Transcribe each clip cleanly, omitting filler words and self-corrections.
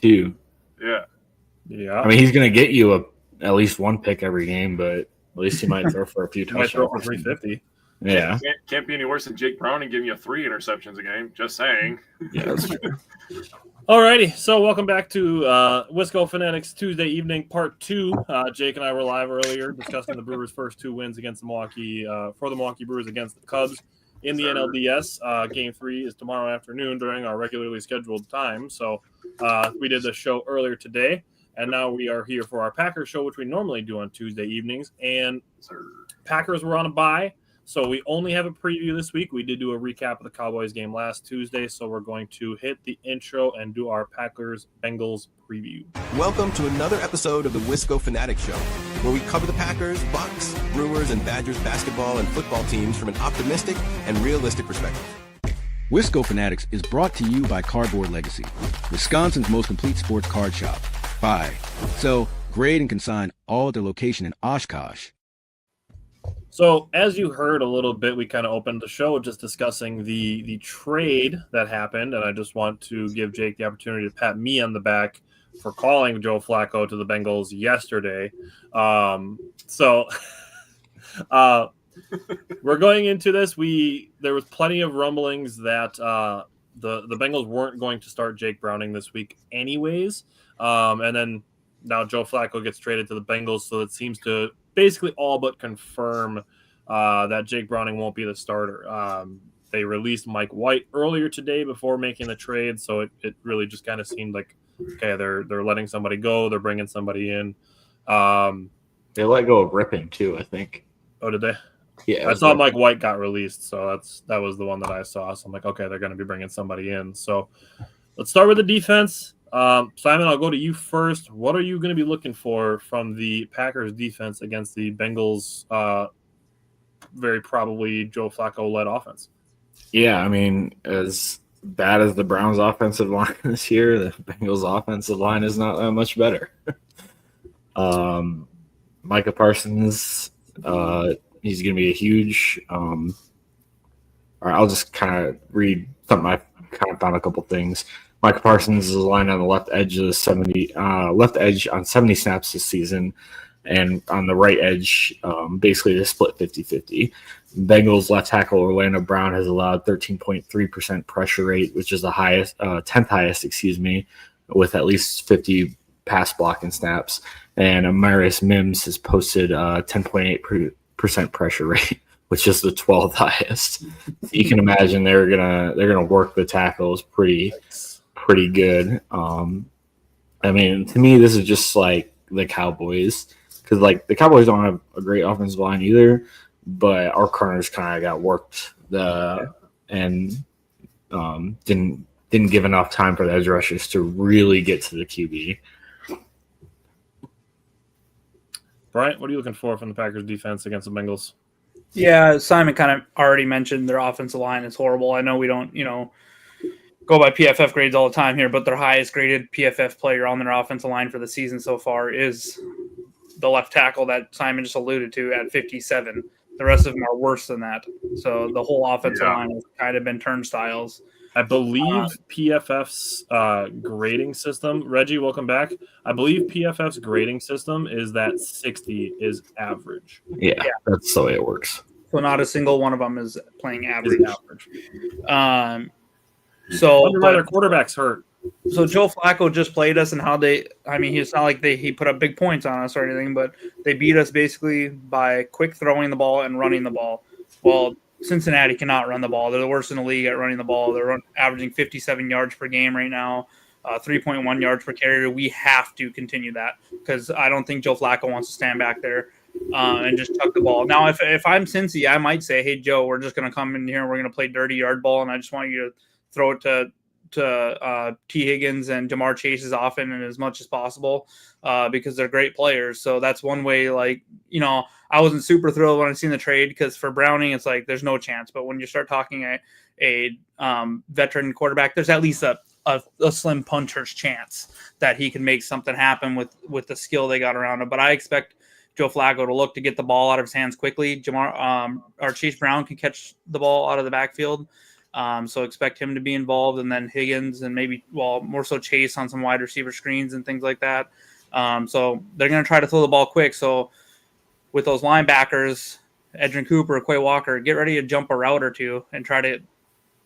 too. Yeah. I mean, he's going to get you at least one pick every game, but at least he might throw for a few touchdowns. Might throw for 350. Yeah. Can't be any worse than Jake Browning giving you 3 interceptions a game. Just saying. Yeah, that's true. Alrighty, so welcome back to Wisco Fanatics Tuesday evening, part 2. Jake and I were live earlier discussing the Brewers' first 2 wins against the Milwaukee Brewers against the Cubs in the NLDS. Game 3 is tomorrow afternoon during our regularly scheduled time. So we did the show earlier today, and now we are here for our Packers show, which we normally do on Tuesday evenings. And Packers were on a bye. So we only have a preview this week. We did do a recap of the Cowboys game last Tuesday, so we're going to hit the intro and do our Packers-Bengals preview. Welcome to another episode of the Wisco Fanatic Show, where we cover the Packers, Bucks, Brewers, and Badgers basketball and football teams from an optimistic and realistic perspective. Wisco Fanatics is brought to you by Cardboard Legacy, Wisconsin's most complete sports card shop. Buy, sell, grade, and consign all at their location in Oshkosh. So as you heard a little bit, we kind of opened the show just discussing the trade that happened, and I just want to give Jake the opportunity to pat me on the back for calling Joe Flacco to the Bengals yesterday. We're going into this. There was plenty of rumblings that the Bengals weren't going to start Jake Browning this week anyways, and then now Joe Flacco gets traded to the Bengals, so it seems to basically all but confirm that Jake Browning won't be the starter. They released Mike White earlier today before making the trade, so it really just kind of seemed like, okay, they're letting somebody go, they're bringing somebody in. They let go of Ripping too, I think. Oh, did they? Yeah, I saw Mike White got released, so that was the one that I saw. So I'm like, okay, they're going to be bringing somebody in. So let's start with the defense. Simon, I'll go to you first. What are you going to be looking for from the Packers defense against the Bengals, very probably Joe Flacco-led offense? Yeah, I mean, as bad as the Browns' offensive line this year, the Bengals' offensive line is not that much better. Micah Parsons, he's going to be a huge I'll just kind of read something. I kind of found a couple things. Micah Parsons is aligned on the left edge of the left edge on 70 snaps this season, and on the right edge, basically they split 50-50. Bengals left tackle Orlando Brown has allowed 13.3% pressure rate, which is the highest, 10th highest, with at least 50 pass blocking snaps. And Amarius Mims has posted 10.8% pressure rate, which is the 12th highest. You can imagine they're gonna work the tackles pretty good. I mean, to me, this is just like the Cowboys, because like the Cowboys don't have a great offensive line either, but our corners kind of got worked and didn't give enough time for the edge rushers to really get to the QB. Bryant, what are you looking for from the Packers defense against the Bengals? Yeah, Simon kind of already mentioned their offensive line is horrible. I know we don't, go by PFF grades all the time here, but their highest graded PFF player on their offensive line for the season so far is the left tackle that Simon just alluded to at 57. The rest of them are worse than that. So the whole offensive line has kind of been turnstiles. I believe PFF's grading system, Reggie, welcome back. I believe PFF's grading system is that 60 is average. Yeah, that's the way it works. So not a single one of them is playing average. Their quarterback's hurt. So Joe Flacco just played us, and it's not like he put up big points on us or anything, but they beat us basically by quick throwing the ball and running the ball. Well, Cincinnati cannot run the ball. They're the worst in the league at running the ball. They're averaging 57 yards per game right now, 3.1 yards per carry. We have to continue that because I don't think Joe Flacco wants to stand back there and just tuck the ball. Now, if I'm Cincy, I might say, hey, Joe, we're just going to come in here and we're going to play dirty yard ball, and I just want you to throw it to T. Higgins and Jamar Chase as often and as much as possible because they're great players. So that's one way, I wasn't super thrilled when I seen the trade because for Browning, it's like there's no chance. But when you start talking a veteran quarterback, there's at least a slim puncher's chance that he can make something happen with the skill they got around him. But I expect Joe Flacco to look to get the ball out of his hands quickly. Chase Brown can catch the ball out of the backfield. So expect him to be involved, and then Higgins and maybe, more so Chase on some wide receiver screens and things like that. So they're going to try to throw the ball quick. So with those linebackers, Edrin Cooper, Quay Walker, get ready to jump a route or two and try to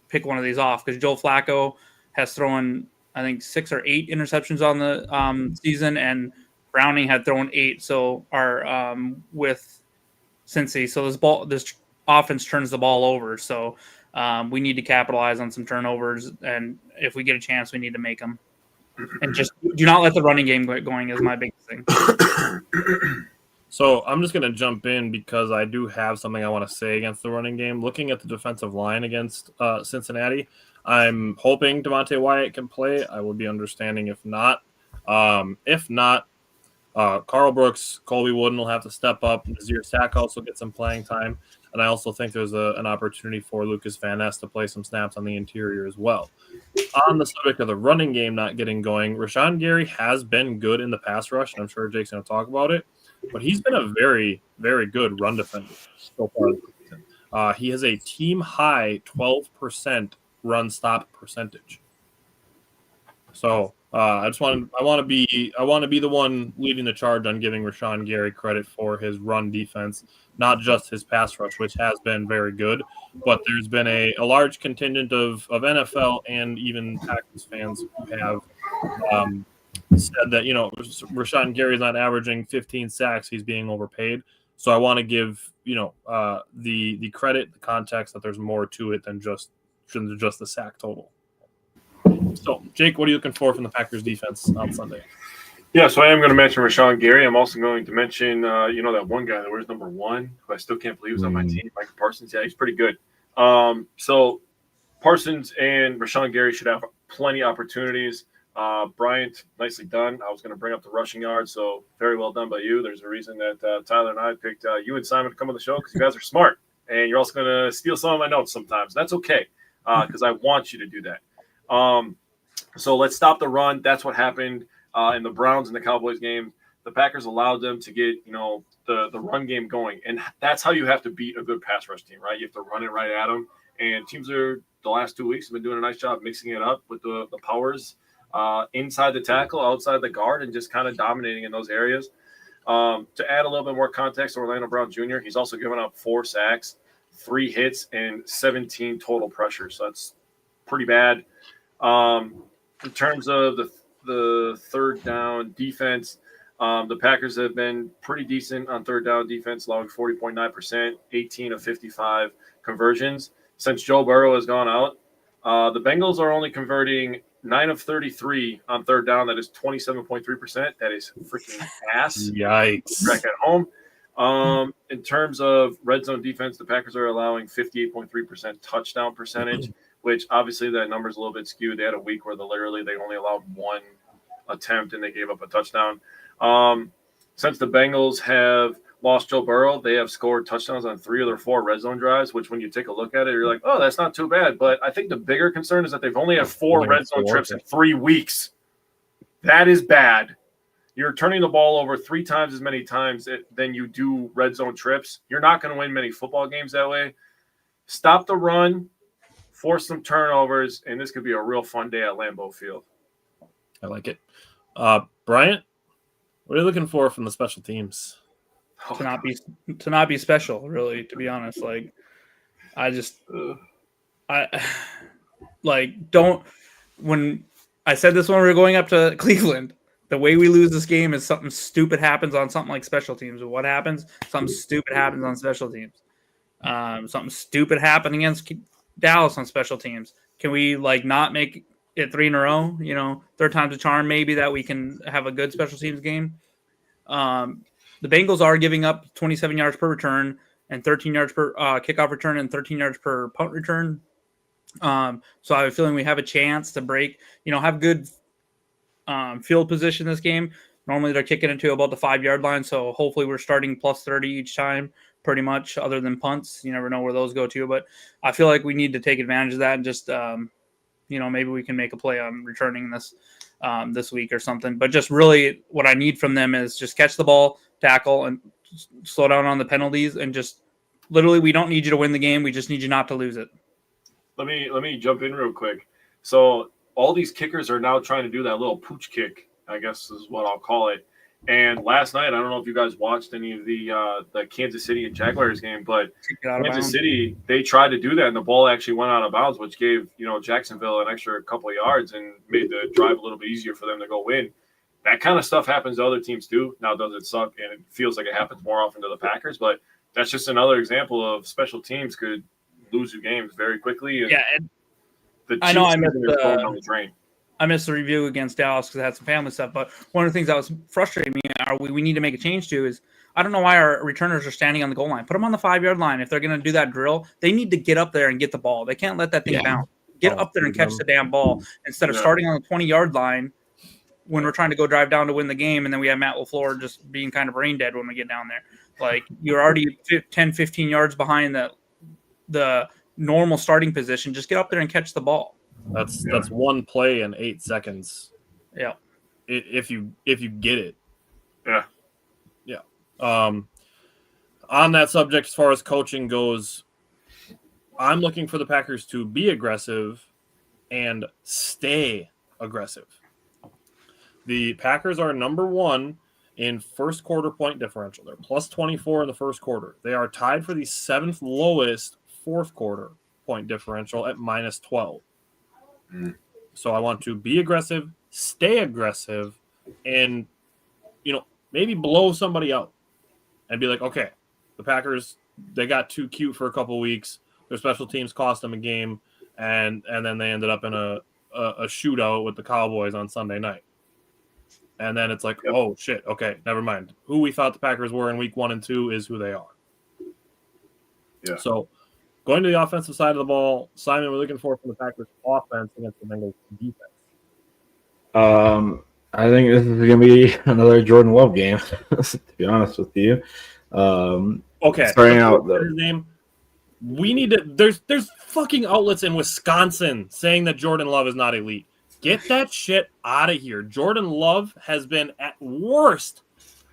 pick one of these off, because Joe Flacco has thrown, I think, 6 or 8 interceptions on the season, and Browning had thrown 8. So with Cincy, so this offense turns the ball over. So we need to capitalize on some turnovers, and if we get a chance, we need to make them. And just do not let the running game get going is my biggest thing. So I'm just going to jump in because I do have something I want to say against the running game. Looking at the defensive line against Cincinnati, I'm hoping Devontae Wyatt can play. I would be understanding if not. Carl Brooks, Colby Wooden will have to step up. Nazir Stackhouse will get some playing time. And I also think there's an opportunity for Lucas Van Ness to play some snaps on the interior as well. On the subject of the running game not getting going, Rashawn Gary has been good in the pass rush, and I'm sure Jake's going to talk about it. But he's been a very, very good run defender so far this season. He has a team-high 12% run stop percentage. So I want to be the one leading the charge on giving Rashawn Gary credit for his run defense, not just his pass rush, which has been very good. But there's been a large contingent of NFL and even Packers fans who have said that, Rashawn Gary's not averaging 15 sacks, he's being overpaid. So I want to give the credit, the context that there's more to it than just the sack total. So, Jake, what are you looking for from the Packers defense on Sunday? Yeah, so I am going to mention Rashawn Gary. I'm also going to mention, that one guy that wears number 1, who I still can't believe is on my team, Micah Parsons. Yeah, he's pretty good. So Parsons and Rashawn Gary should have plenty of opportunities. Bryant, nicely done. I was going to bring up the rushing yard, so very well done by you. There's a reason that Tyler and I picked you and Simon to come on the show, because you guys are smart, and you're also going to steal some of my notes sometimes. That's okay, because I want you to do that. So let's stop the run. That's what happened in the Browns and the Cowboys game. The Packers allowed them to get, the run game going. And that's how you have to beat a good pass rush team, right? You have to run it right at them. And teams the last 2 weeks have been doing a nice job mixing it up with the powers inside the tackle, outside the guard, and just kind of dominating in those areas. To add a little bit more context, Orlando Brown Jr., he's also given up 4 sacks, 3 hits, and 17 total pressures. So that's pretty bad. In terms of the third down defense, the Packers have been pretty decent on third down defense, allowing 40.9%, 18 of 55 conversions. Since Joe Burrow has gone out, the Bengals are only converting 9 of 33 on third down. That is 27.3%. That is freaking ass. Yikes. Back at home. In terms of red zone defense, the Packers are allowing 58.3% touchdown percentage, which obviously that number is a little bit skewed. They had a week where they only allowed 1 attempt and they gave up a touchdown. Since the Bengals have lost Joe Burrow, they have scored touchdowns on 3 of their 4 red zone drives, which when you take a look at it, you're like, oh, that's not too bad. But I think the bigger concern is that they've only had 4 red zone trips in 3 weeks. That is bad. You're turning the ball over 3 times as many times than you do red zone trips. You're not going to win many football games that way. Stop the run, force some turnovers, and this could be a real fun day at Lambeau Field. I like it. Bryant, what are you looking for from the special teams? To not be special, really, to be honest. When I said this when we were going up to Cleveland, the way we lose this game is something stupid happens on something like special teams. What happens? Something stupid happens on special teams. Something stupid happened against Dallas on special teams. Can we not make it 3 in a row? Third time's a charm, maybe, that we can have a good special teams game. The Bengals are giving up 27 yards per return and 13 yards per kickoff return and 13 yards per punt return. So I have a feeling we have a chance to break, have good field position this game. Normally they're kicking it to about the 5-yard line. So hopefully we're starting plus 30 each time, pretty much, other than punts. You never know where those go to, but I feel like we need to take advantage of that and just, maybe we can make a play on returning this week or something. But just really what I need from them is just catch the ball, tackle, and slow down on the penalties, and just literally we don't need you to win the game. We just need you not to lose it. Let me jump in real quick. So all these kickers are now trying to do that little pooch kick, I guess is what I'll call it. And last night, I don't know if you guys watched any of the Kansas City and Jaguars game, but Kansas City, they tried to do that, and the ball actually went out of bounds, which gave Jacksonville an extra couple of yards and made the drive a little bit easier for them to go win. That kind of stuff happens to other teams too. Now, does it suck? And it feels like it happens more often to the Packers, but that's just another example of special teams could lose you games very quickly. And I know I missed down the drain. I missed the review against Dallas because I had some family stuff. But one of the things that was frustrating me, we need to make a change to, is I don't know why our returners are standing on the goal line. Put them on the 5-yard line. If they're going to do that drill, they need to get up there and get the ball. They can't let that thing bounce. Get up there and catch the damn ball instead of starting on the 20-yard line when we're trying to go drive down to win the game, and then we have Matt LaFleur just being kind of brain dead when we get down there. Like, you're already 10, 15 yards behind the normal starting position. Just get up there and catch the ball. That's one play in 8 seconds. Yeah. If you get it. Yeah. Yeah. On that subject, as far as coaching goes, I'm looking for the Packers to be aggressive and stay aggressive. The Packers are number 1 in first quarter point differential. They're plus 24 in the first quarter. They are tied for the 7th lowest fourth quarter point differential at minus 12. So I want to be aggressive, stay aggressive, and maybe blow somebody out and be like, okay, the Packers, they got too cute for a couple of weeks. Their special teams cost them a game, and then they ended up in a shootout with the Cowboys on Sunday night. And then it's like, oh shit, okay, never mind. Who we thought the Packers were in week 1 and 2 is who they are. Yeah. So going to the offensive side of the ball, Simon, we're looking for from the Packers offense against the Bengals defense. I think this is going to be another Jordan Love game, to be honest with you. Okay. Starting out his name. We need to. There's fucking outlets in Wisconsin saying that Jordan Love is not elite. Get that shit out of here. Jordan Love has been at worst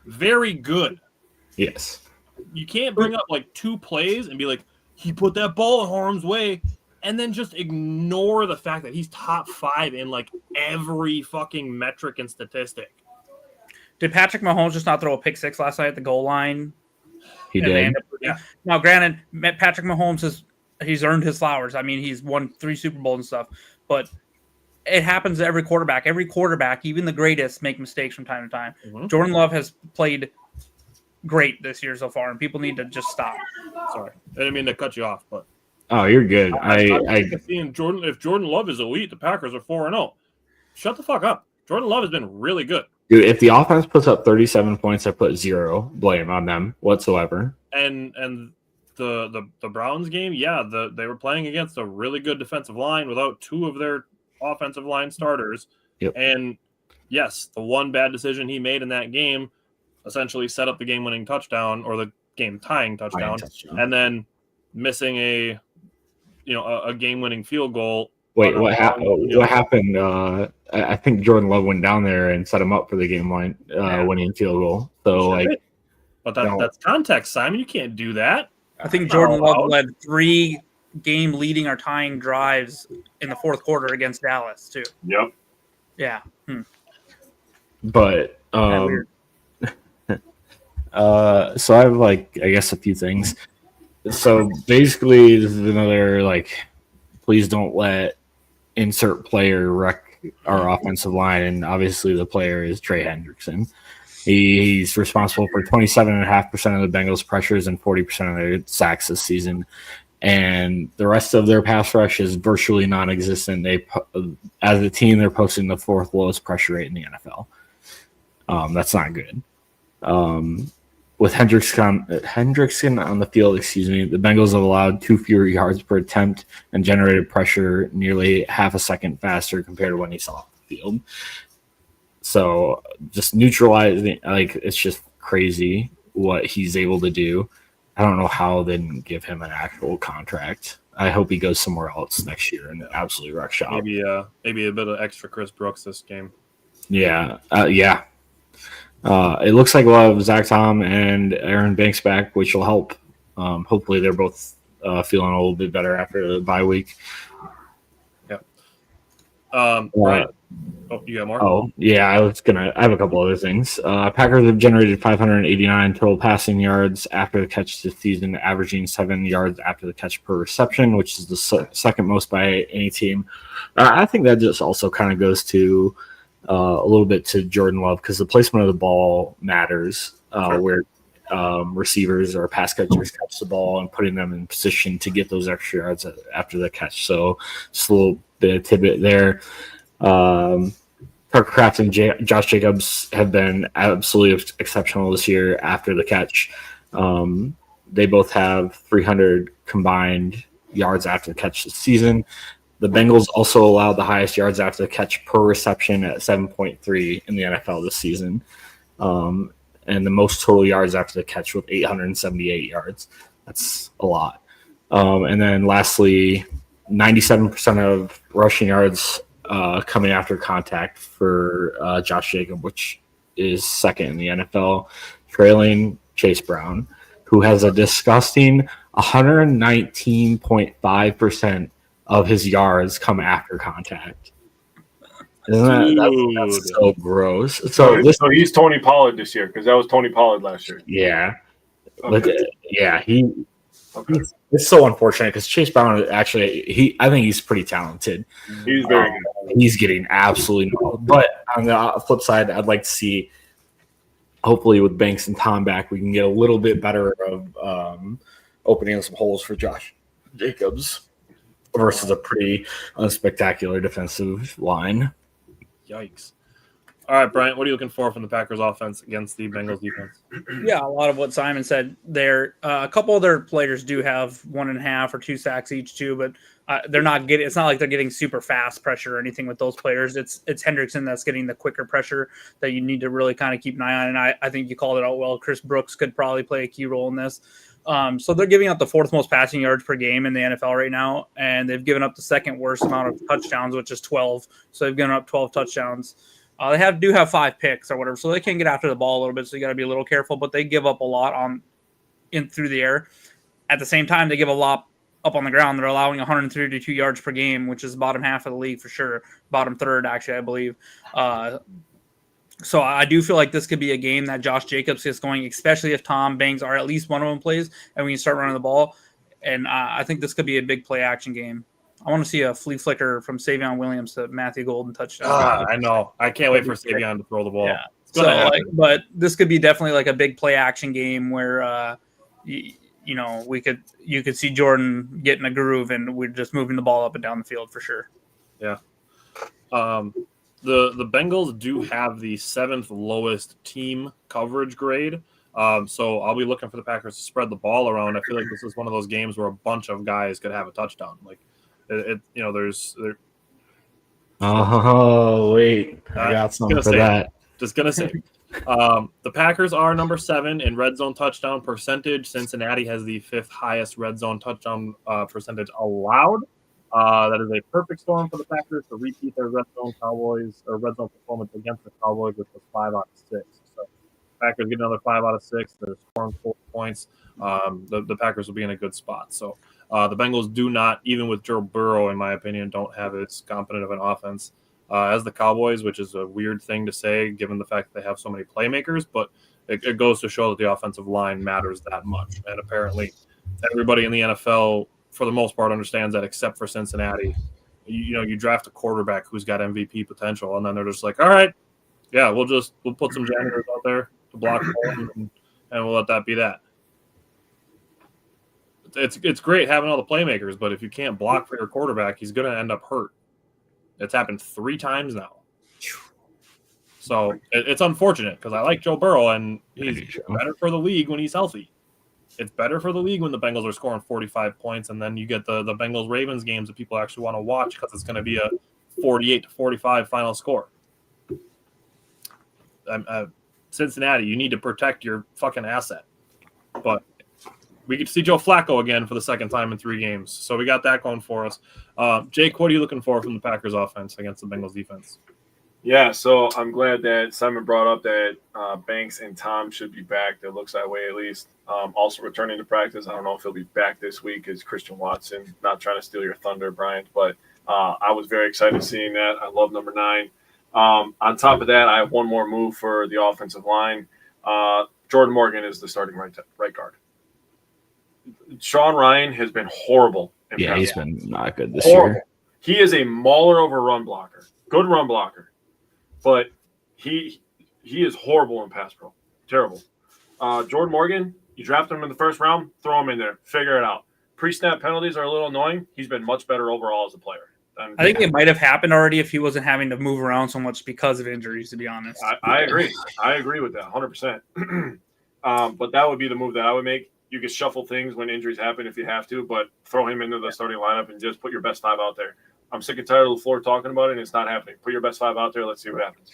very good. Yes. You can't bring up like 2 plays and be like, he put that ball in harm's way, and then just ignore the fact that he's top 5 in like every fucking metric and statistic. Did Patrick Mahomes just not throw a pick 6 last night at the goal line? He did. Yeah. Now, granted, Patrick Mahomes he's earned his flowers. I mean, he's won 3 Super Bowls and stuff, but it happens to every quarterback. Every quarterback, even the greatest, make mistakes from time to time. Mm-hmm. Jordan Love has played great this year so far, and people need to just stop. Sorry, I didn't mean to cut you off, but you're good. Seeing Jordan. If Jordan Love is elite, the Packers are 4-0. Shut the fuck up. Jordan Love has been really good. Dude, if the offense puts up 37 points, I put 0 blame on them whatsoever. And the Browns game, they were playing against a really good defensive line without 2 of their offensive line starters. Yep. And yes, the one bad decision he made in that game essentially set up the game-winning touchdown or the game-tying touchdown, and then missing a game-winning field goal. Wait, what happened? I think Jordan Love went down there and set him up for the winning field goal. So but that's context, Simon. You can't do that. I think Jordan Love led 3 game-leading or tying drives in the fourth quarter against Dallas too. Yep. Yeah. But so I have I guess a few things. So basically, this is another please don't let insert player wreck our offensive line, and obviously the player is Trey Hendrickson. He's responsible for 27.5% of the Bengals' pressures and 40% of their sacks this season. And the rest of their pass rush is virtually non-existent. As a team, they're posting the 4th lowest pressure rate in the NFL. That's not good. With Hendrickson on the field, the Bengals have allowed 2 fewer yards per attempt and generated pressure nearly half a second faster compared to when he's off the field. So just neutralizing, it's just crazy what he's able to do. I don't know how they didn't give him an actual contract. I hope he goes somewhere else next year and absolutely wreck shop. Maybe a bit of extra Chris Brooks this game. Yeah. It looks like we'll have Zach Tom and Aaron Banks back, which will help. Hopefully they're both feeling a little bit better after the bye week. Brian, you got more? Oh, yeah, I have a couple other things. Packers have generated 589 total passing yards after the catch this season, averaging 7 yards after the catch per reception, which is the second most by any team. I think that just also kind of goes to a little bit to Jordan Love, because the placement of the ball matters, where receivers or pass catchers catch the ball and putting them in position to get those extra yards after the catch. So just a little bit of tidbit there. Tucker Kraft and Josh Jacobs have been absolutely exceptional this year after the catch. They both have 300 combined yards after the catch this season. The Bengals also allowed the highest yards after the catch per reception at 7.3 in the NFL this season. And the most total yards after the catch with 878 yards. That's a lot. And then lastly, 97% of rushing yards coming after contact for Josh Jacobs, which is second in the NFL, trailing Chase Brown, who has a disgusting 119.5% of his yards come after contact. That's so gross. So he's Tony Pollard this year, because that was Tony Pollard last year. Yeah. Okay. It's so unfortunate because Chase Brown actually, I think he's pretty talented. He's very good. He's getting absolutely no. But on the flip side, I'd like to see, hopefully with Banks and Tom back, we can get a little bit better of opening some holes for Josh Jacobs versus a pretty unspectacular defensive line. Yikes. All right, Brian, what are you looking for from the Packers offense against the Bengals defense? Yeah, a lot of what Simon said there. A couple of their players do have 1.5 or 2 sacks each too, but they're not getting. It's not like they're getting super fast pressure or anything with those players. It's Hendrickson that's getting the quicker pressure that you need to really kind of keep an eye on. And I think you called it out well. Chris Brooks could probably play a key role in this. So they're giving up the 4th most passing yards per game in the NFL right now, and they've given up the 2nd worst amount of touchdowns, which is 12. So they've given up 12 touchdowns. They do have 5 picks or whatever, so they can get after the ball a little bit. So you got to be a little careful, but they give up a lot through the air. At the same time, they give a lot up on the ground. They're allowing 132 yards per game, which is bottom half of the league for sure. Bottom third, actually, I believe. So I do feel like this could be a game that Josh Jacobs gets going, especially if Tom Banks or at least one of them plays, and we can start running the ball. And I think this could be a big play action game. I want to see a flea flicker from Savion Williams to Matthew Golden touchdown. I know. I can't wait for Savion to throw the ball. Yeah. But this could be definitely like a big play action game where you could see Jordan get in a groove and we're just moving the ball up and down the field for sure. Yeah. The Bengals do have the 7th lowest team coverage grade. So I'll be looking for the Packers to spread the ball around. I feel like this is one of those games where a bunch of guys could have a touchdown. Like, Oh, wait. I got something for that. Just going to say. The Packers are number 7 in red zone touchdown percentage. Cincinnati has the 5th highest red zone touchdown percentage allowed. That is a perfect storm for the Packers to repeat their red zone performance against the Cowboys, which was 5 out of 6. So Packers get another 5 out of 6. They're scoring 4 points. The Packers will be in a good spot. So the Bengals do not, even with Joe Burrow, in my opinion, don't have as competent of an offense as the Cowboys, which is a weird thing to say given the fact that they have so many playmakers. But it goes to show that the offensive line matters that much. And apparently everybody in the NFL, for the most part, understands that except for Cincinnati. You draft a quarterback who's got MVP potential, and then they're just like, all right, yeah, we'll put some janitors out there to block and we'll let that be that. It's great having all the playmakers, but if you can't block for your quarterback, he's going to end up hurt. It's happened 3 times now. So it's unfortunate because I like Joe Burrow, and he's better for the league when he's healthy. It's better for the league when the Bengals are scoring 45 points, and then you get the Bengals-Ravens games that people actually want to watch because it's going to be a 48-45 final score. Cincinnati, you need to protect your fucking asset. But we get to see Joe Flacco again for the 2nd time in 3 games. So we got that going for us. Jake, what are you looking for from the Packers offense against the Bengals defense? Yeah, so I'm glad that Simon brought up that Banks and Tom should be back. It looks that way at least. Also returning to practice. I don't know if he'll be back this week is Christian Watson. Not trying to steal your thunder, Brian, but I was very excited seeing that. I love number 9. On top of that, I have one more move for the offensive line. Jordan Morgan is the starting right guard. Sean Ryan has been horrible. Yeah, he's been not good this horrible. year. He is a mauler over run blocker. Good run blocker. But he is horrible in pass pro. Terrible. Jordan Morgan, you draft him in the first round, throw him in there. Figure it out. Pre-snap penalties are a little annoying. He's been much better overall as a player. I think it might have happened already if he wasn't having to move around so much because of injuries, to be honest. I agree. I agree with that 100%. But that would be the move that I would make. You can shuffle things when injuries happen if you have to, but throw him into the starting lineup and just put your best 5 out there. I'm sick and tired of the floor talking about it, and it's not happening. Put your best 5 out there. Let's see what happens.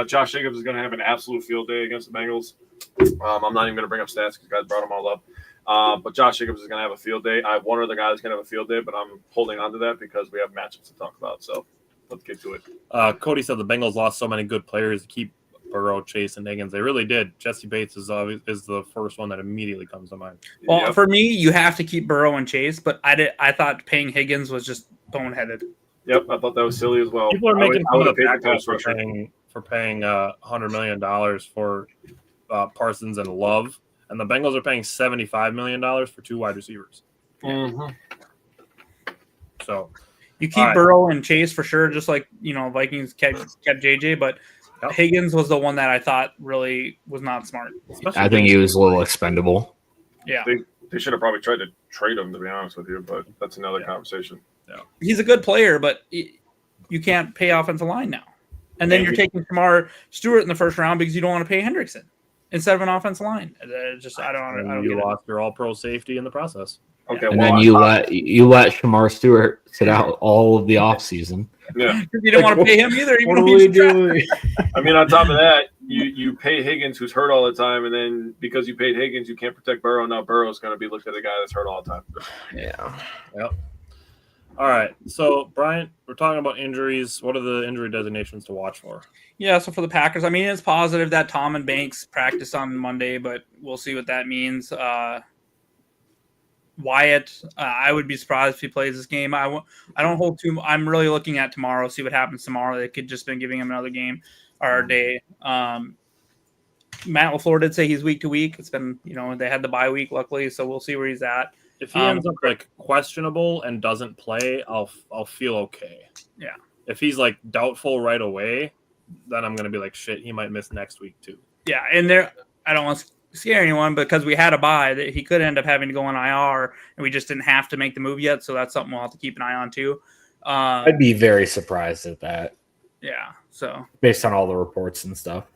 Josh Jacobs is going to have an absolute field day against the Bengals. I'm not even going to bring up stats because guys brought them all up. But Josh Jacobs is going to have a field day. I have one other guy that's going to have a field day, but I'm holding on to that because we have matchups to talk about. So let's get to it. Cody said the Bengals lost so many good players to keep Burrow, Chase, and Higgins. They really did. Jesse Bates is the first one that immediately comes to mind. Well, for me, you have to keep Burrow and Chase, but I thought paying Higgins was just boneheaded. Yep, I thought that was silly as well. People are making fun of the Packers for paying $100 million for Parsons and Love, and the Bengals are paying $75 million for 2 wide receivers. Mm-hmm. So you keep Burrow and Chase for sure, just like Vikings kept JJ, but Higgins was the one that I thought really was not smart. I think he was a little expendable. Yeah, they should have probably tried to trade him, to be honest with you, but that's another conversation. Yeah. He's a good player, but you can't pay offensive line now. And then you're taking Shamar Stewart in the first round because you don't want to pay Hendrickson instead of an offensive line. I don't you lost your all-pro safety in the process. Okay, and then you let Shamar Stewart sit out all of the offseason. Yeah, you don't want to pay him either. What are we doing? I mean, on top of that, you pay Higgins, who's hurt all the time, and then because you paid Higgins, you can't protect Burrow. Now Burrow's going to be looked at the guy that's hurt all the time. Yeah. Yep. All right. So, Brian, we're talking about injuries. What are the injury designations to watch for? Yeah, so for the Packers, I mean, it's positive that Tom and Banks practiced on Monday, but we'll see what that means. Wyatt, I would be surprised if he plays this game. I don't hold too. I'm really looking at tomorrow, see what happens tomorrow. They could just been giving him another game or day. Matt LaFleur did say he's week to week. It's been, they had the bye week, luckily, so we'll see where he's at. If he ends up questionable and doesn't play, I'll feel okay. Yeah. If he's doubtful right away, then I'm gonna be like, shit, he might miss next week too. Yeah, and I don't want to scare anyone because we had a bye that he could end up having to go on IR, and we just didn't have to make the move yet. So that's something we'll have to keep an eye on too. I'd be very surprised at that. Yeah. So based on all the reports and stuff.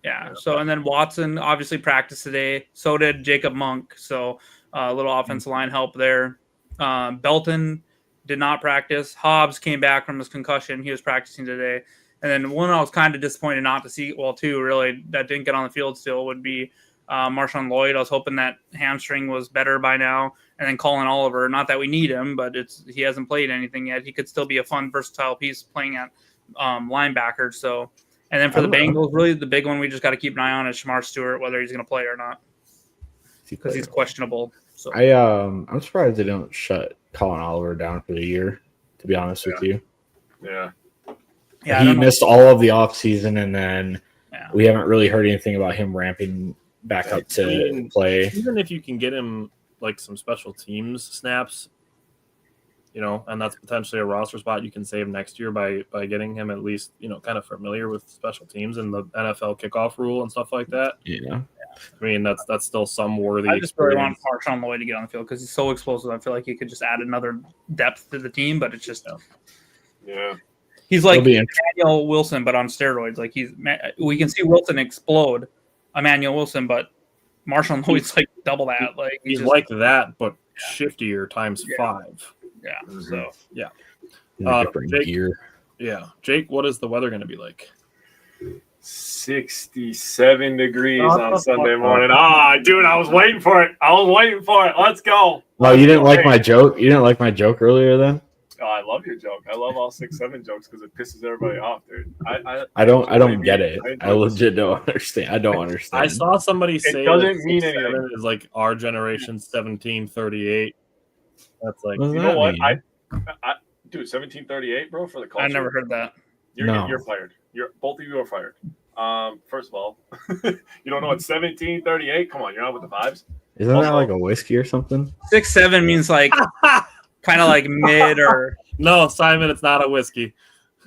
Yeah. So and then Watson obviously practiced today. So did Jacob Monk. So a little offensive line help there. Belton did not practice. Hobbs came back from his concussion. He was practicing today. And then one I was kind of disappointed not to see, really, that didn't get on the field still would be Marshawn Lloyd. I was hoping that hamstring was better by now. And then Colin Oliver, not that we need him, but he hasn't played anything yet. He could still be a fun, versatile piece playing at linebacker. So, and then for the Bengals, really the big one we just got to keep an eye on is Shamar Stewart, whether he's going to play or not, because he's questionable. So I'm surprised they don't shut Colin Oliver down for the year, to be honest with you. Yeah. Yeah, he missed all of the offseason, and then we haven't really heard anything about him ramping back up to play. Even if you can get him some special teams snaps, and that's potentially a roster spot you can save next year by getting him at least, kind of familiar with special teams and the NFL kickoff rule and stuff like that. Yeah. I mean, that's still some worthy I just really want Marshawn Lloyd to get on the field because he's so explosive. I feel like he could just add another depth to the team, but it's just he's like Emmanuel Wilson, but on steroids. We can see Wilson explode, Emmanuel Wilson, but Marshawn Lloyd's double that. He's like that, but shiftier times 5. Yeah. So different Jake, gear. Yeah, Jake, what is the weather going to be like? 67 degrees on Sunday morning. Dude, I was waiting for it. Let's go. Oh, you didn't like my joke? You didn't like my joke earlier then? Oh, I love your joke. I love all 6-7 jokes because it pisses everybody off, dude. I don't get it. I enjoy legit don't understand. I don't understand. I saw somebody say doesn't that mean 6'7" anything. is like our generation's 1738. That's like What does You that know what? mean? I dude, 1738, bro, for the culture. I never heard that. You're fired. Both of you are fired. First of all, you don't know what 1738? Come on, you're not with the vibes. Isn't Also- that like a whiskey or something? 6'7" means like kind of like mid or no, Simon, it's not a whiskey.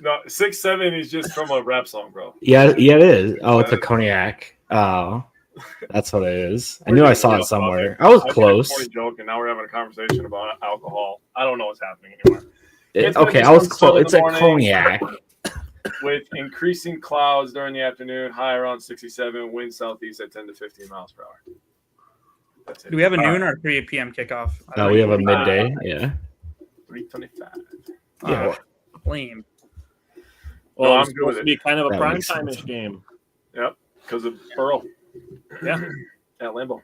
No, 6-7 is just from a rap song, bro. Yeah, it is. Oh, it's a cognac. Oh, that's what it is. I knew I saw it somewhere. I was I close. made a joke, and now we're having a conversation about alcohol. I don't know what's happening anymore. Okay, I was close. It's a cognac. With increasing clouds during the afternoon, high around 67, wind southeast at 10 to 15 miles per hour. That's it. do we have a noon or 3 p.m. kickoff? We have a midday. Yeah. 3:25. Yeah. Lame. Well, I'm it's good with supposed to it. be kind of a That prime makes sense. time-ish game. Yep, because of Burrow Yeah. at Lambeau.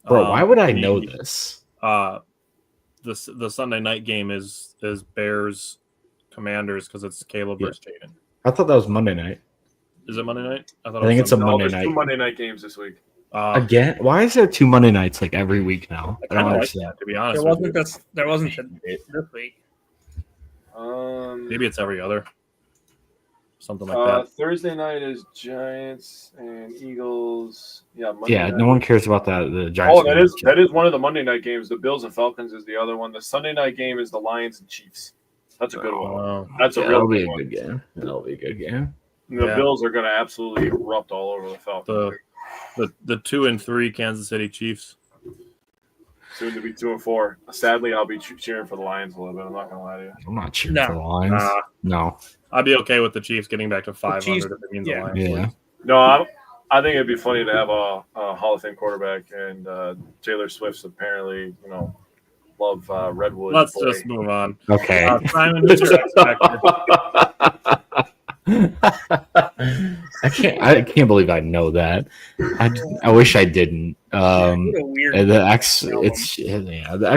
Bro, why would I the- know this? The Sunday night game is Bears Commanders because it's Caleb versus Jaden. I thought that was Monday night. Is it Monday night? I think it's a Sunday. Monday There's night. 2 Monday night games this week. Again? Why is there 2 Monday nights like every week now? I don't I like understand. that, to be honest. There wasn't this week. Maybe it's every other. Something like that. Thursday night is Giants and Eagles. Yeah, Monday Yeah, night. no one cares about that. The Giants. Oh, that is one of the Monday night games. The Bills and Falcons is the other one. The Sunday night game is the Lions and Chiefs. That's a good one. That's a real that'll be good a one. good game. That'll be a good game. The Yeah. Bills are going to absolutely erupt all over the Falcons. The 2-3 Kansas City Chiefs. Soon to be 2-4. Sadly, I'll be cheering for the Lions a little bit. I'm not going to lie to you. I'm not cheering No. for the Lions. No. I'd be okay with the Chiefs getting back to 500 Chiefs- if it means yeah. the Lions. Yeah. win. No, I think it'd be funny to have a Hall of Fame quarterback, and Taylor Swift's apparently, love Redwood. Let's boy. just move on. Okay. Simon, who's your X factor? I can't believe I know that. I wish I didn't. What a weird. The X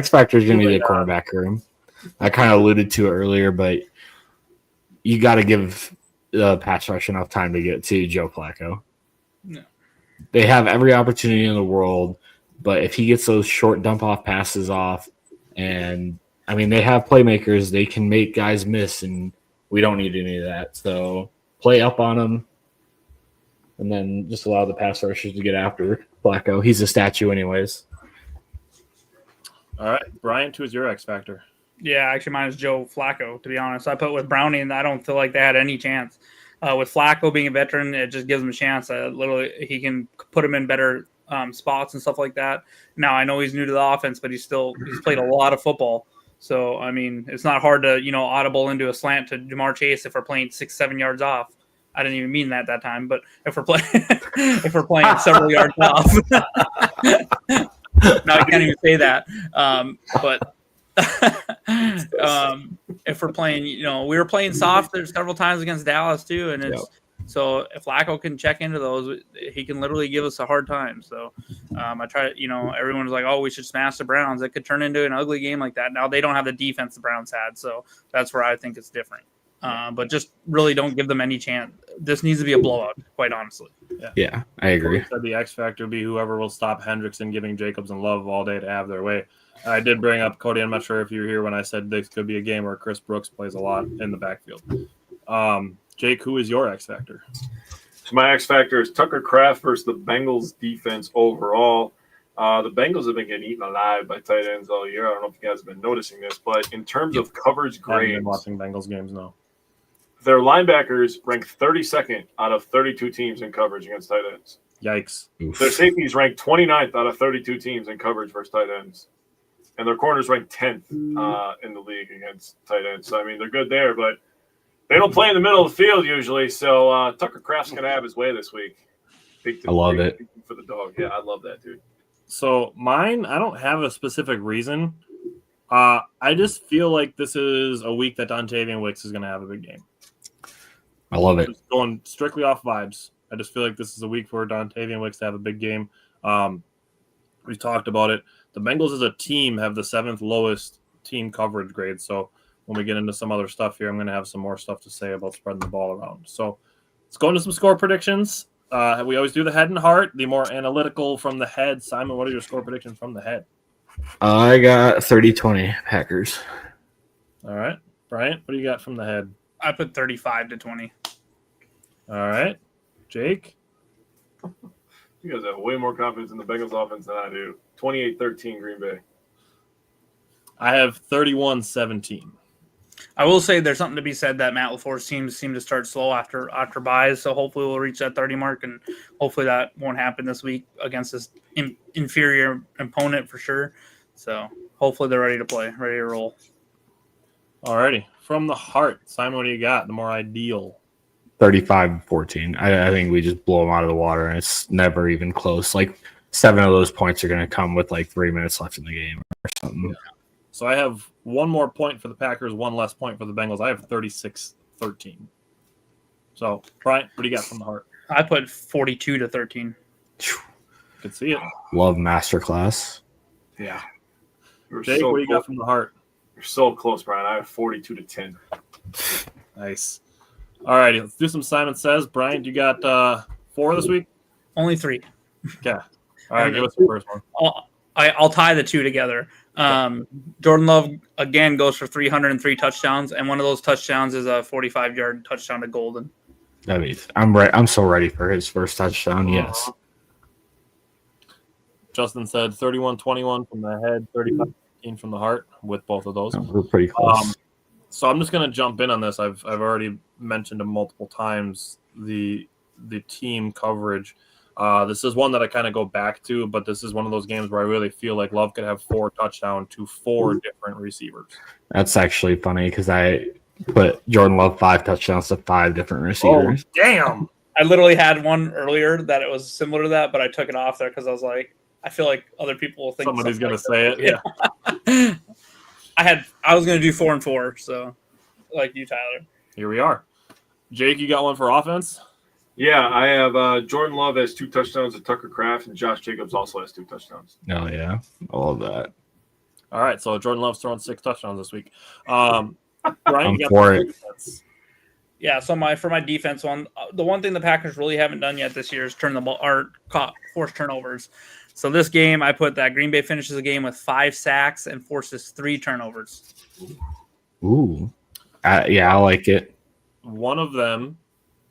factor is going to be the cornerback room. I kind of alluded to it earlier, but you got to give the pass rush enough time to get to Joe Flacco. No. They have every opportunity in the world, but if he gets those short dump off passes off, and I mean they have playmakers, they can make guys miss, and we don't need any of that. So play up on him, and then just allow the pass rushers to get after Flacco. He's a statue, anyways. All right, Bryant, who's your X factor? Yeah, actually, mine is Joe Flacco. To be honest, I put with Browning. I don't feel like they had any chance. With Flacco being a veteran, it just gives him a chance. Literally, he can put him in better spots and stuff like that. Now, I know he's new to the offense, but he's played a lot of football. So, I mean, it's not hard to audible into a slant to Jamar Chase if we're playing 6-7 yards off. I didn't even mean that time, but if we're playing several yards off, now I can't even say that. But if we're playing, we were playing soft there several times against Dallas too, and so if Flacco can check into those, he can literally give us a hard time. So I try to, everyone was like, oh, we should smash the Browns. It could turn into an ugly game like that. Now they don't have the defense the Browns had, so that's where I think it's different. But just really don't give them any chance. This needs to be a blowout, quite honestly. Yeah, I agree. Said the X factor would be whoever will stop Hendrickson giving Jacobs and Love all day to have their way. I did bring up Cody. I'm not sure if you were here when I said this could be a game where Chris Brooks plays a lot in the backfield. Jake, who is your X factor? So my X factor is Tucker Kraft versus the Bengals defense overall. The Bengals have been getting eaten alive by tight ends all year. I don't know if you guys have been noticing this, but in terms of coverage I haven't been grades, watching Bengals games, no. their linebackers rank 32nd out of 32 teams in coverage against tight ends. Yikes. Their safeties rank 29th out of 32 teams in coverage versus tight ends. And their corners rank 10th in the league against tight ends. So, I mean, they're good there, but they don't play in the middle of the field usually. So, Tucker Kraft's going to have his way this week. I love it. For the dog. Yeah, I love that, dude. So mine, I don't have a specific reason. I just feel like this is a week that Dontavian Wicks is going to have a big game. I love it. Just going strictly off vibes. I just feel like this is a week for Dontavian Wicks to have a big game. We talked about it. The Bengals as a team have the 7th lowest team coverage grade. So when we get into some other stuff here, I'm going to have some more stuff to say about spreading the ball around. So let's go into some score predictions. We always do the head and heart, the more analytical from the head. Simon, what are your score predictions from the head? I got 30-20 Packers. All right. Bryant, what do you got from the head? I put 35-20. All right. Jake? You guys have way more confidence in the Bengals offense than I do. 28-13 Green Bay. I have 31-17. I will say there's something to be said that Matt LaFleur's teams seem to start slow after buys, so hopefully we'll reach that 30 mark, and hopefully that won't happen this week against this inferior opponent for sure. So hopefully they're ready to play, ready to roll. Alrighty. From the heart, Simon, what do you got? The more ideal. 35-14. I think we just blow them out of the water, and it's never even close. Like 7 of those points are going to come with like 3 minutes left in the game or something. Yeah. So I have one more point for the Packers, one less point for the Bengals. I have 36-13. So, Brian, what do you got from the heart? I put 42-13. Could see it. Love masterclass. Yeah. Jake, what do you got from the heart? You're so close, Brian. I have 42-10. Nice. All righty, let's do some Simon Says. Brian, you got 4 this week? Only 3. Okay. All right, give us the first one. I'll tie the 2 together. Jordan Love again goes for 303 touchdowns, and one of those touchdowns is a 45-yard touchdown to Golden. I mean, I'm so ready for his first touchdown. Yes. Justin said 31-21 from the head, 35-15 from the heart with both of those. We're pretty close. So I'm just going to jump in on this. I've already mentioned it multiple times, the team coverage. This is one that I kind of go back to, but this is one of those games where I really feel like Love could have 4 touchdowns to 4 different receivers. That's actually funny because I put Jordan Love 5 touchdowns to 5 different receivers. Oh, damn. I literally had one earlier that it was similar to that, but I took it off there because I was like, I feel like other people will think somebody's going like to say it. Yeah. I was going to do 4 and 4, so like you, Tyler. Here we are. Jake, you got one for offense? Yeah, I have Jordan Love has 2 touchdowns to Tucker Kraft, and Josh Jacobs also has 2 touchdowns. Oh, yeah. All of that. All right, so Jordan Love's throwing 6 touchdowns this week. Brian, I'm for it. Yeah, so for my defense one, the one thing the Packers really haven't done yet this year is turn the ball or force turnovers. So this game, I put that Green Bay finishes the game with 5 sacks and forces 3 turnovers. Ooh. Yeah, I like it. One of them,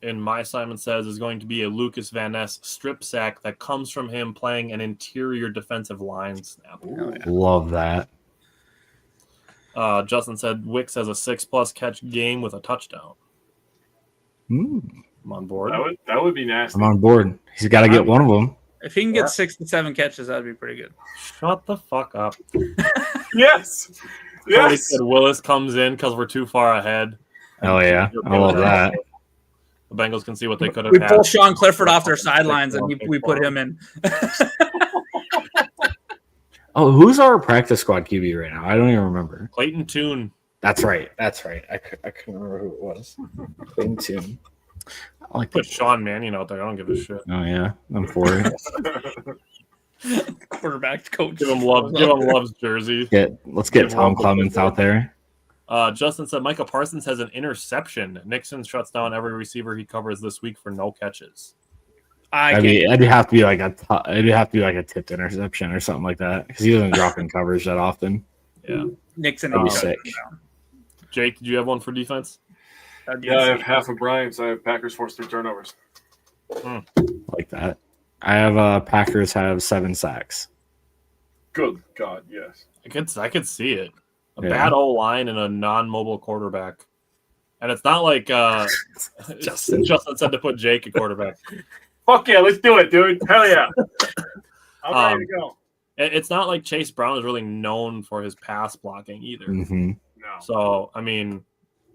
in my Simon Says, is going to be a Lucas Van Ness strip sack that comes from him playing an interior defensive line snap. Oh, yeah. Love that. Justin said Wicks has a 6+ catch game with a touchdown. I'm on board. That would be nasty. I'm on board. He's got to get one of them. If he can get 6 to 7 catches, that'd be pretty good. Shut the fuck up. Yes. Cody said Willis comes in because we're too far ahead. Oh, yeah. I love that. The Bengals can see what they could have We had. pull Sean Clifford off their sidelines and we put him in. Oh, who's our practice squad QB right now? I don't even remember. Clayton Tune. That's right. I couldn't remember who it was. Clayton Tune. I like Put Sean Mannion out there. I don't give a shit. Oh, yeah. I'm for it. Quarterback coach. Give him Love's jersey. Let's get Tom Clements out there. Justin said Micah Parsons has an interception. Nixon shuts down every receiver he covers this week for no catches. It'd have to be like a tipped interception or something like that because he doesn't drop in coverage that often. Yeah, Nixon would be sick. Jake, did you have one for defense? Yeah, I have half of Brian's. I have Packers force 3 turnovers. Like that. I have Packers have 7 sacks. Good God, yes. I could see it. Bad O-line and a non-mobile quarterback. And it's not like Justin said to put Jake at quarterback. Fuck yeah, let's do it, dude. Hell yeah. I'm ready to go. It's not like Chase Brown is really known for his pass blocking either. Mm-hmm. No. So, I mean,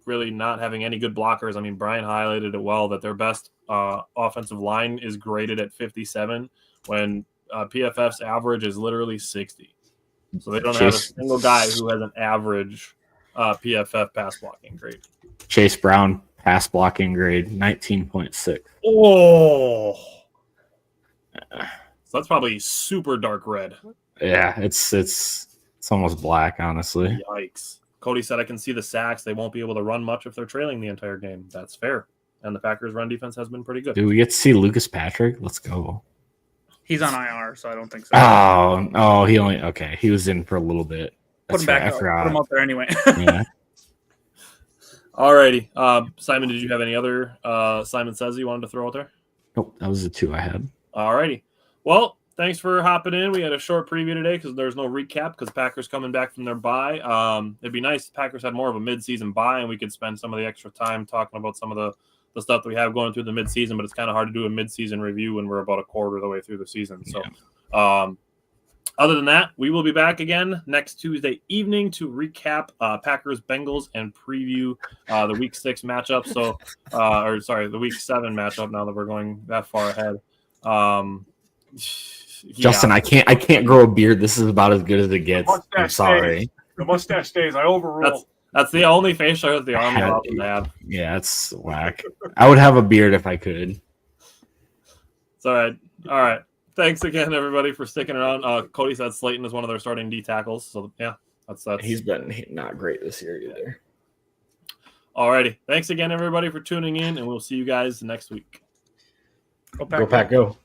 really not having any good blockers. I mean, Brian highlighted it well that their best offensive line is graded at 57 when PFF's average is literally 60. So they don't have a single guy who has an average PFF pass blocking grade. Chase Brown pass blocking grade 19.6. Oh, so that's probably super dark red. Yeah, it's almost black, honestly. Yikes! Cody said, I can see the sacks. They won't be able to run much if they're trailing the entire game. That's fair. And the Packers' run defense has been pretty good. Do we get to see Lucas Patrick? Let's go. He's on IR, so I don't think so. He was in for a little bit. Put him back out. Put him out there anyway. Yeah. All righty. Simon, did you have any other Simon Says you wanted to throw out there? Nope, that was the two I had. All righty. Well, thanks for hopping in. We had a short preview today because there's no recap because Packers coming back from their bye. It'd be nice if Packers had more of a midseason bye and we could spend some of the extra time talking about some of the stuff that we have going through the midseason, but it's kind of hard to do a midseason review when we're about a quarter of the way through the season. So other than that, we will be back again next Tuesday evening to recap Packers Bengals and preview the Week 6 matchup. So, the Week 7 matchup. Now that we're going that far ahead, Justin, I can't grow a beard. This is about as good as it gets. I'm sorry. The mustache stays. I overrule. That's the only facial hair that the Army allows them to have. Yeah, it's whack. I would have a beard if I could. It's all right. All right. Thanks again, everybody, for sticking around. Cody said Slayton is one of their starting D tackles. So, yeah, that's. He's been not great this year either. All righty. Thanks again, everybody, for tuning in, and we'll see you guys next week. Go Pack, go.